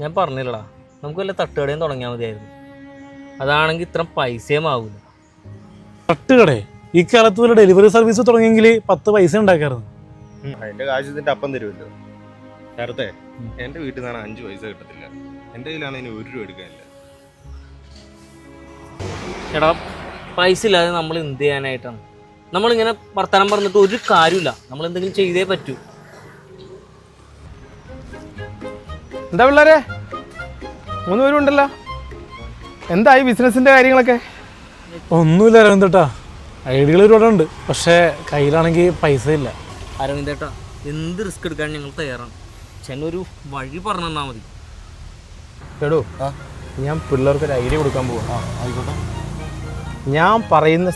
ഞാൻ പറഞ്ഞില്ലടാ, നമുക്ക് വല്ല തട്ടുകടയും തുടങ്ങിയാൽ മതിയായിരുന്നു. അതാണെങ്കിൽ ഇത്ര പൈസയും ആവില്ല. തട്ടുകടേ? ഈ കാലത്ത് വല്ല ഡെലിവറി സർവീസ് തുടങ്ങിയെങ്കിൽ 10 പൈസ ഉണ്ടാക്കാറുണ്ട്. അതിന്റെ കാശ് ഇതിന്റെ അപ്പം തരുമല്ലോ. നേരത്തെ എന്റെ വീട്ടിൽ നിന്നാണ് 5 പൈസ കിട്ടത്തില്ല. എന്റെ കയ്യിലാണ് ഇനി 1 രൂപ എടുക്കാനില്ല. എടാ, പൈസ ഇല്ലാതെ നമ്മൾ എന്ത് ചെയ്യാനായിട്ടാണ്? നമ്മളിങ്ങനെ വർത്തമാനം പറഞ്ഞിട്ട് ഒരു കാര്യമില്ല. നമ്മൾ എന്തെങ്കിലും ചെയ്തേ പറ്റൂ. എന്താ പിള്ളേരെ, 3 പേരും ഉണ്ടല്ലോ. എന്തായി ബിസിനസിന്റെ കാര്യങ്ങളൊക്കെ? ഒന്നുമില്ല അരവിന്ദേട്ടാ, ഐഡിയകൾ ഒരുപാട് ഉണ്ട്, പക്ഷേ കയ്യിലാണെങ്കിൽ പൈസ ഇല്ല. അരവിന്ദേട്ടാ, എന്ത് റിസ്ക് എടുക്കാൻ ഞങ്ങൾ തയ്യാറാണ്. ചെന്നൊരു വഴി പറഞ്ഞു തന്നാൽ മതി. എടോ, ഞാൻ പിള്ളേർക്ക് ഒരു ഐഡിയ കൊടുക്കാൻ പോവാ. ഞാൻ പറയുന്ന